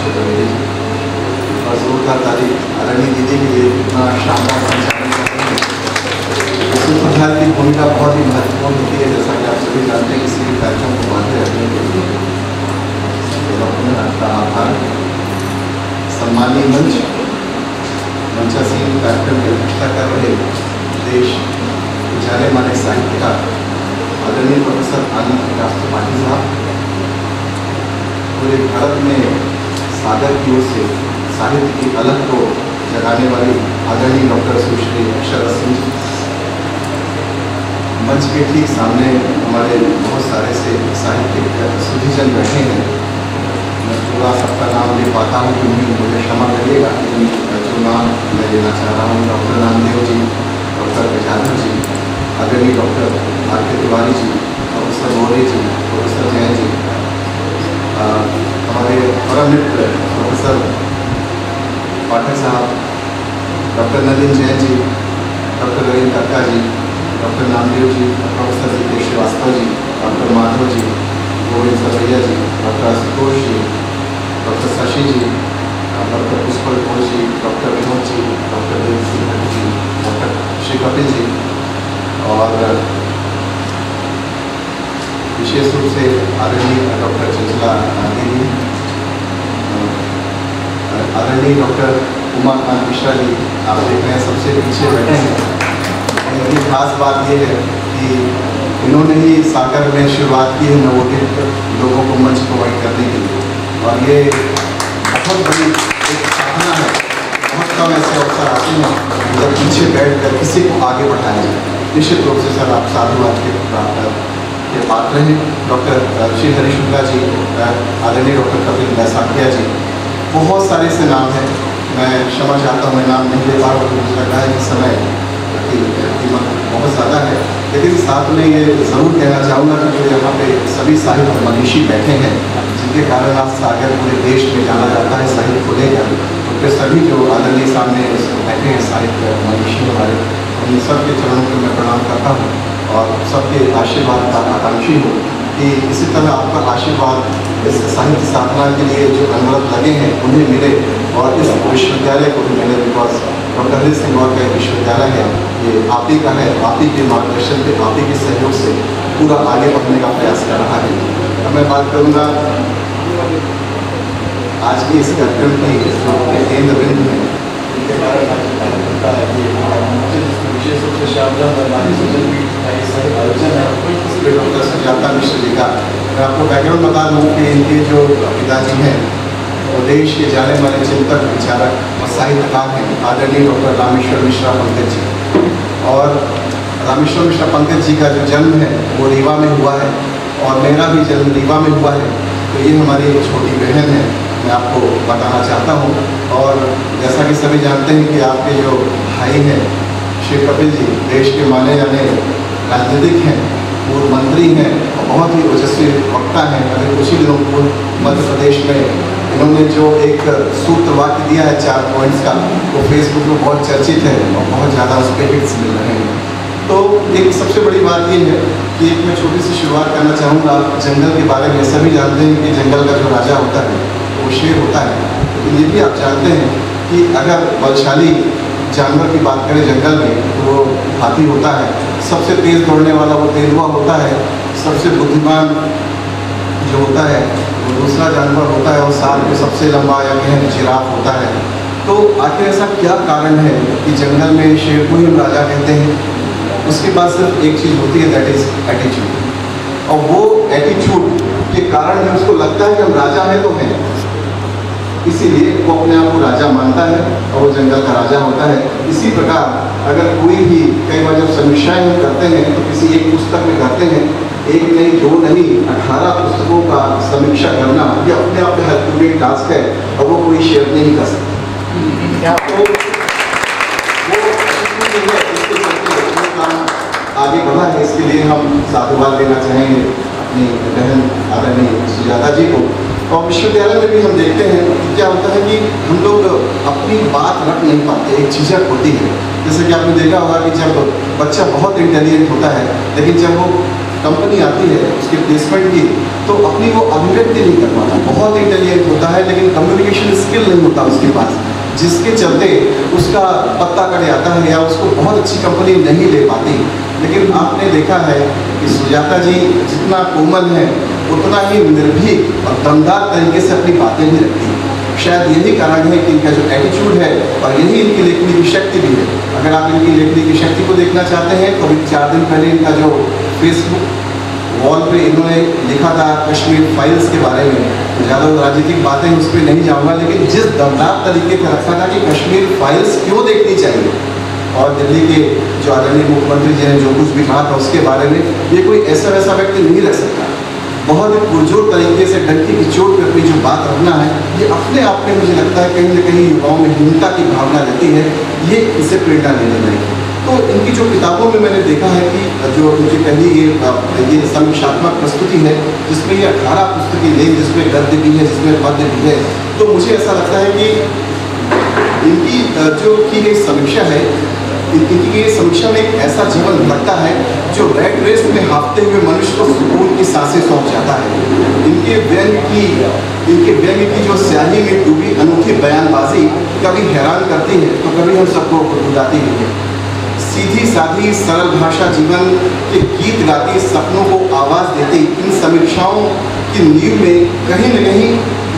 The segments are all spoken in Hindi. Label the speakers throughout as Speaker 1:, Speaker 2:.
Speaker 1: चतुर्वेदी जी और जोरदार तारीफ आदरणीय दीदी के लिए इतना शानदार प्रधान की भूमिका बहुत ही महत्वपूर्ण होती है। जैसा कि आप सभी जानते हैं किसी भी कार्यक्रम को बांधे रखने के लिए आपका आभार। सम्मानीय मंचासीन कार्यक्रम की अध्यक्षता कर रहे देश जाने माने साहित्यकार आदरणीय प्रोफेसर आनंद प्रकाश त्रिपाठी साहब, पूरे भारत में सागर की ओर से साहित्य की अलग को जगाने वाली आदरणीय डॉक्टर सुश्री अक्षरा सिंह जी, मंच के ठीक सामने हमारे बहुत सारे से साहित्यिक सुधीजन बैठे हैं। मैं पूरा सबका नाम ले पाता हूँ कि मुझे क्षमा करिएगा, लेकिन जो नाम मैं लेना चाह रहा हूँ डॉक्टर नामदेव जी, डॉक्टर गजानन जी, आदरणीय डॉक्टर आर के तिवारी जी, प्रोफेसर मौर्य जी, प्रोफेसर जैन जी, हमारे परम मित्र प्रोफेसर पाठक साहब, डॉक्टर नलिन जैन जी, डॉक्टर रवीन कक्का जी, doctor Namdev ji, professor Ritesh Srivastava ji, doctor Madhav ji, Govind Sarvaiya जी, डॉक्टर आशुतोष जी, डॉक्टर शशि जी, डॉक्टर पुष्पल घोष जी, doctor Vinod ji, doctor Dev Singh ji, doctor Shri Kapil ji और विशेष रूप से आदरणीय डॉक्टर चंचला दीदी, आदरणीय डॉक्टर उमाकांत मिश्रा जी, आप देख रहे हैं सबसे पीछे बैठे हैं। इनकी खास बात ये है कि इन्होंने ही सागर में शुरुआत की है नवोदित लोगों को मंच प्रोवाइड करने के लिए, और ये बहुत बड़ी एक साधना है। बहुत कम ऐसे अवसर आते हैं जब पीछे बैठ कर किसी को आगे बढ़ाया जाए। निश्चित रूप से सर आप साधुवाद के पात्र हैं। डॉक्टर श्री हरी शुक्ला जी, आदरणीय डॉक्टर कपिल बैसाखिया जी, बहुत सारे से नाम हैं। मैं क्षमा चाहता हूँ, मैं नाम नहीं ले पा रहा हूँ, मुझे लग रहा है कि समय कीमत बहुत ज़्यादा है, लेकिन साथ में ये ज़रूर कहना चाहूँगा कि जो यहाँ पे सभी साहित्य मनीषी बैठे हैं, जिनके कारण आज सागर पूरे देश में जाना जाता है साहित्य को लेकर, तो फिर सभी जो आदरणीय सामने बैठे हैं साहित्य मनीषी हमारे, उन सबके चरणों को मैं प्रणाम करता हूँ और सबके आशीर्वाद का आकांक्षी हूँ कि इसी तरह आपका आशीर्वाद इस साहित्य साधना के लिए जो अनवरत लगे हैं उन्हें मिले और इस विश्वविद्यालय को भी मिले। बिकॉज डॉक्टर हरीश सिंह गौर का विश्वविद्यालय है, ये आप ही का है, आप ही के मार्गदर्शन पे, आप ही के सहयोग से पूरा आगे बढ़ने का प्रयास कर रहा है। अब मैं बात करूँगा आज की इस कार्यक्रम की जो केंद्र बिंदु है, उनके बारे में विशेष रूप से आयोजन है डॉक्टर सुजाता मिश्र जी का। मैं आपको बैकग्राउंड बता दूँ कि इनके जो पिताजी हैं वो देश के जाने माने चिंतक, विचारक और साहित्यकार हैं, आदरणीय डॉक्टर रामेश्वर मिश्रा पंकज जी। और रामेश्वर मिश्रा पंकज जी का जो जन्म है वो रीवा में हुआ है और मेरा भी जन्म रीवा में हुआ है। तो ये हमारी एक छोटी बहन है, मैं आपको बताना चाहता हूँ। और जैसा कि सभी जानते हैं कि आपके जो भाई हैं श्री कपिल जी, देश के माने जाने राजनीतिक हैं, पूर्व मंत्री हैं और बहुत ही ओजस्वी वक्ता हैं। अभी कुछ ही दिनों पूर्व मध्य प्रदेश में इन्होंने जो एक सूत्र वाक्य दिया है 4 पॉइंट्स का, वो फेसबुक में बहुत चर्चित है और बहुत ज़्यादा उस पर हिट्स मिल रहे हैं। तो एक सबसे बड़ी बात ये है कि एक मैं छोटी सी शुरुआत करना चाहूँगा जंगल के बारे में। सभी जानते हैं कि जंगल का जो राजा होता है वो शेर होता है, लेकिन ये भी आप जानते हैं कि अगर बलशाली जानवर की बात करें जंगल में तो वो हाथी होता है, सबसे तेज़ दौड़ने वाला वो तेंदुआ होता है, सबसे बुद्धिमान जो होता है वो दूसरा जानवर होता है, और साथ में सबसे लंबा या कहें जिराफ होता है। तो आखिर ऐसा क्या कारण है कि जंगल में शेर को ही हम राजा कहते हैं? उसके बाद सिर्फ एक चीज़ होती है, दैट इज़ एटीट्यूड। और वो एटीट्यूड के कारण ही उसको लगता है कि हम राजा हैं तो हैं, इसीलिए वो अपने आप को राजा मानता है और वो जंगल का राजा होता है। इसी प्रकार अगर कोई भी कई बार जब समीक्षाएं हम करते हैं तो किसी एक पुस्तक में करते हैं, एक नहीं, दो नहीं, 18 पुस्तकों का समीक्षा करना ये अपने आप में हरकुलेट टास्क है और वो कोई शेयर नहीं कर सकता। आगे बढ़ा है, इसके लिए हम साधुवाद देना चाहेंगे अपनी बहन आदरणीय सुजाता जी को। और विश्वविद्यालय में भी हम देखते हैं कि क्या होता है कि हम लोग अपनी बात रख नहीं पाते, एक झिझक होती है। जैसे कि आपने देखा होगा कि जब बच्चा बहुत इंटेलिजेंट होता है, लेकिन जब वो कंपनी आती है उसके प्लेसमेंट की, तो अपनी वो अभिव्यक्ति नहीं कर पाता। बहुत इंटेलिजेंट होता है लेकिन कम्युनिकेट साइकिल नहीं होता उसके पास, जिसके चलते उसका पत्ता कट जाता है या उसको बहुत अच्छी कंपनी नहीं ले पाती। लेकिन आपने देखा है कि सुजाता जी जितना कोमल है उतना ही निर्भीक और दमदार तरीके से अपनी बातें भी रखती हैं। शायद यही कारण है कि इनका जो एटीट्यूड है और यही इनकी लेखनी की शक्ति भी है। अगर आप इनकी लेखनी की शक्ति को देखना चाहते हैं तो अभी 4 दिन पहले इनका जो फेसबुक वॉल पे इन्होंने लिखा था कश्मीर फाइल्स के बारे में, तो ज़्यादा राजनीतिक बातें उस पर नहीं जाऊँगा, लेकिन जिस दमदार तरीके से रखा था कि कश्मीर फाइल्स क्यों देखनी चाहिए, और दिल्ली के जो आदरणीय मुख्यमंत्री जी ने जो कुछ भी कहा था उसके बारे में, ये कोई ऐसा वैसा व्यक्ति नहीं रख सकता। बहुत ही पुरजोर तरीके से डंकी की चोट पर अपनी जो बात रखना है, ये अपने आप में मुझे लगता है कहीं न कहीं युवाओं में हीनता की भावना रहती है, ये इससे प्रेरणा लेने लगी। तो इनकी जो किताबों में मैंने देखा है कि जो उनकी पहली ये समीक्षात्मक प्रस्तुति है जिसमें ये 18 पुस्तकें लें, जिसमें गद्य भी है, जिसमें पद्य भी है, तो मुझे ऐसा लगता है कि इनकी जो की गई समीक्षा है, इनकी ये समीक्षा में एक ऐसा जीवन लगता है जो रैट रेस में हाँफते हुए मनुष्य को सुकून की सांसें सौंप जाता है। इनके व्यंग की जो स्याही में डूबी अनूठी बयानबाजी कभी हैरान करती है तो कभी हम सबको गुदगुदाती भी है। सीधी साधी सरल भाषा जीवन के गीत गाती, सपनों को आवाज़ देती इन समीक्षाओं की नींव में कहीं न कहीं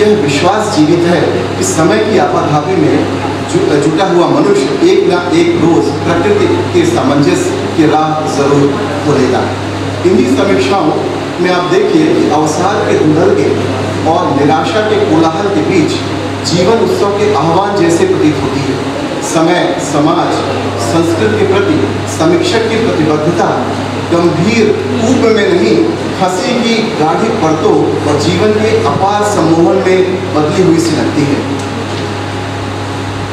Speaker 1: यह विश्वास जीवित है कि समय की आपाधापी में जुटा हुआ मनुष्य एक ना एक रोज प्रकृति के सामंजस्य की राह जरूर खोलेगा। इन्हीं समीक्षाओं में आप देखिए कि अवसाद के धुंधलके और निराशा के कोलाहल के बीच जीवन उत्सव के आह्वान जैसे प्रतीत होती है। समय, समाज, संस्कृति के प्रति समीक्षक की प्रतिबद्धता गंभीर ऊप में नहीं, हंसी की गाढ़ी परतों और जीवन के अपार सम्मोहन में बदली हुई सी लगती है।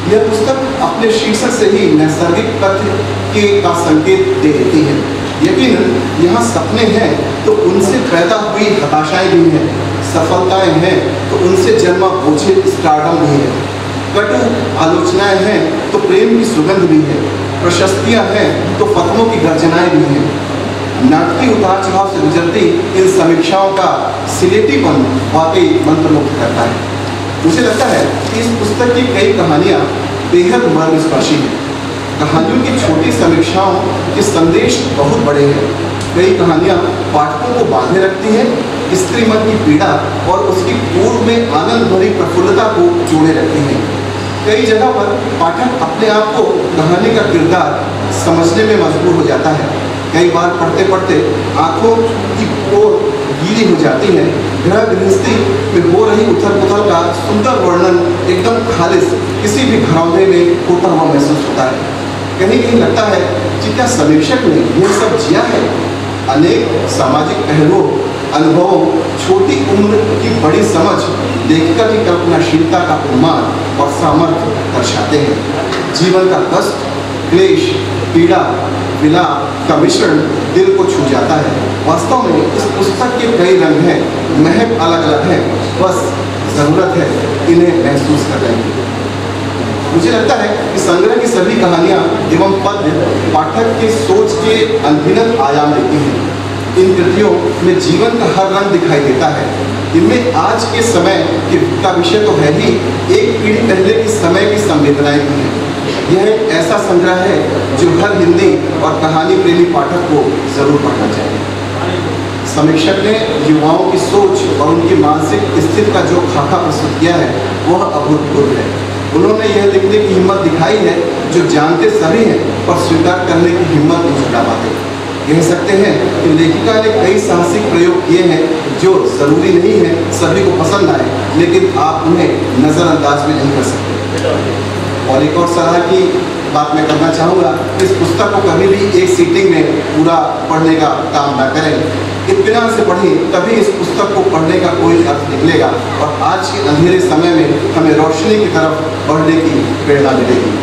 Speaker 1: यह पुस्तक अपने शीर्षक से ही नैसर्गिक तथ्य का संकेत दे देती है। यकीनन यहाँ सपने हैं तो उनसे पैदा हुई हताशाएं भी हैं, सफलताएं हैं तो उनसे जन्मा बोझिल स्टारडम भी है, कटु आलोचनाएं हैं तो प्रेम की सुगंध भी है, प्रशस्तियां हैं तो फतहों की गर्जनाएं भी हैं। नाटकीय उतार चढ़ाव से गुजरती इन समीक्षाओं का सिलेटीपन वाकई मंत्रमुग्ध करता है। मुझे लगता है कि इस पुस्तक की कई कहानियाँ बेहद मर्मस्पर्शी हैं। कहानियों की छोटी समीक्षाओं के संदेश बहुत बड़े हैं। कई कहानियाँ पाठकों को बांधे रखती हैं, स्त्री मन की पीड़ा और उसकी पूर्व में आनंद भरी प्रफुल्लता को जोड़े रखती हैं। कई जगह पर पाठक अपने आप को कहानी का किरदार समझने में मजबूर हो जाता है। कई बार पढ़ते पढ़ते आंखों की ओर गीली हो जाती है। गृह गृहस्थी में हो रही उथल पुथल का सुंदर वर्णन एकदम खालिस किसी भी घरौंदे में होता हुआ महसूस होता है। कहीं कहीं लगता है कि क्या समीक्षक ने यह सब जिया है। अनेक सामाजिक पहलुओं, अनुभवों, छोटी उम्र की बड़ी समझ लेखिका की कल्पनाशीलता का उन्माद और सामर्थ्य दर्शाते हैं। जीवन का कष्ट, क्लेश, पीड़ा, विलाप का मिश्रण दिल को छू जाता है। वास्तव में इस पुस्तक के कई रंग हैं, महक अलग अलग है, बस ज़रूरत है इन्हें महसूस करने की। मुझे लगता है कि संग्रह की सभी कहानियाँ एवं पद्य पाठक के सोच के अनगिनत आयाम देती हैं। इन कृतियों में जीवन का हर रंग दिखाई देता है। इनमें आज के समय का विषय तो है ही, एक पीढ़ी पहले के समय की संवेदनाएं भी हैं। यह एक ऐसा संग्रह है जो हर हिंदी और कहानी प्रेमी पाठक को जरूर पढ़ना चाहिए। समीक्षक ने युवाओं की सोच और उनकी मानसिक स्थिति का जो खाका प्रस्तुत किया है वह अभूतपूर्व है। उन्होंने यह लिखने की हिम्मत दिखाई है जो जानते सभी हैं और स्वीकार करने की हिम्मत नहीं जुटा पाते। कह सकते हैं कि लेखिका ने कई साहसिक प्रयोग किए हैं जो जरूरी नहीं है सभी को पसंद आए, लेकिन आप उन्हें नज़रअंदाज भी नहीं कर सकते। और एक और सलाह की बात मैं करना चाहूँगा, इस पुस्तक को कभी भी एक सीटिंग में पूरा पढ़ने का काम ना करें। इत्मीनान से पढ़िए, तभी इस पुस्तक को पढ़ने का कोई अर्थ निकलेगा और आज के अंधेरे समय में हमें रोशनी की तरफ बढ़ने की प्रेरणा मिलेगी।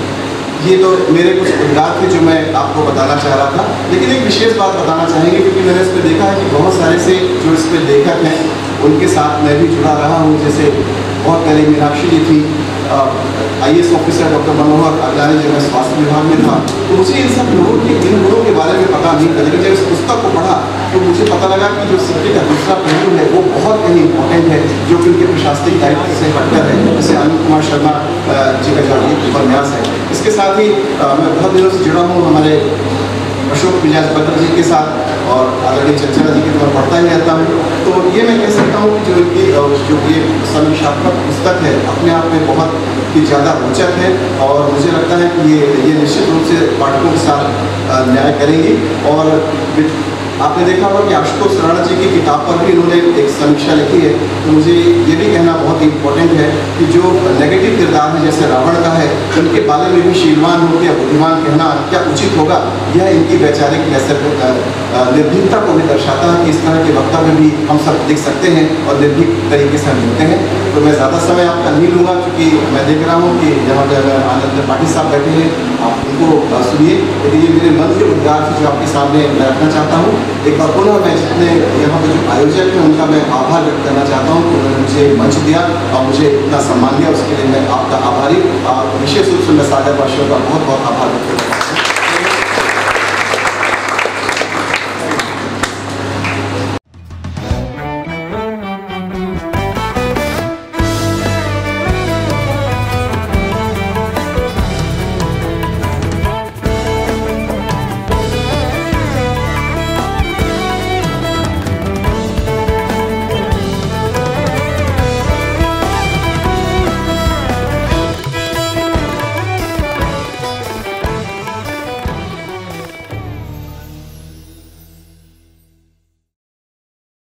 Speaker 1: ये तो मेरे कुछ उद्गार थे जो मैं आपको बताना चाह रहा था, लेकिन एक विशेष बात बताना चाहेंगे क्योंकि मैंने इस पर देखा है कि बहुत सारे से जो इस पर लेखक हैं उनके साथ मैं भी जुड़ा रहा हूँ। जैसे बहुत पहले मीनाक्षी जी थी, IAS ऑफिसर डॉक्टर मनोहर अगलानी जब मैं स्वास्थ्य विभाग में था, तो मुझे इन सब लोगों के इन गुणों के बारे में पता नहीं था। लेकिन जब इस पुस्तक को पढ़ा तो मुझे पता लगा कि जो सिक्के का दूसरा पहलू है वो बहुत कहीं इंपॉर्टेंट है, जो कि उनके प्रशासनिक दायित्व से हटकर है, जैसे आनंद कुमार शर्मा जी का जो उपन्यास है। इसके साथ ही मैं बहुत दिनों से जुड़ा हूँ हमारे अशोक मिजाज बद्र जी के साथ, और आदरणीय चंचला जी की तो मैं पढ़ता ही रहता हूँ। तो ये मैं कह सकता हूँ कि जो इनकी जो ये समीक्षात्मक पुस्तक है अपने आप में बहुत ही ज़्यादा रोचक है, और मुझे लगता है कि ये निश्चित रूप से पाठकों के साथ न्याय करेंगी। और आपने देखा होगा कि आशुतोष राणा जी की किताब पर भी इन्होंने एक समीक्षा लिखी है। तो मुझे ये भी कहना बहुत इम्पोर्टेंट है कि जो नेगेटिव किरदार है जैसे रावण का है, उनके बारे में भी शीलवान हो या बुद्धिमान कहना क्या उचित होगा, यह इनकी वैचारिक निर्भीकता को भी दर्शाता है कि इस तरह के वक्तव्य भी हम सब देख सकते हैं और निर्भीक तरीके से हम मिलते हैं। तो मैं ज़्यादा समय आपका नहीं लूँगा, क्योंकि मैं देख रहा हूँ कि यहाँ पर आनंद पाटिल साहब बैठे हैं, आप उनको सुनिए। यदि ये मेरे मन के उद्गार से जो आपके सामने मैं रखना चाहता हूँ। एक बार पुनः मैं जितने यहाँ पर जो आयोजक हैं उनका मैं आभार व्यक्त करना चाहता हूँ कि उन्होंने मुझे मंच दिया और मुझे इतना सम्मान दिया, उसके लिए मैं आपका आभारी, विशेष रूप से मैं सागर वासियों का बहुत बहुत आभार व्यक्त करता हूँ।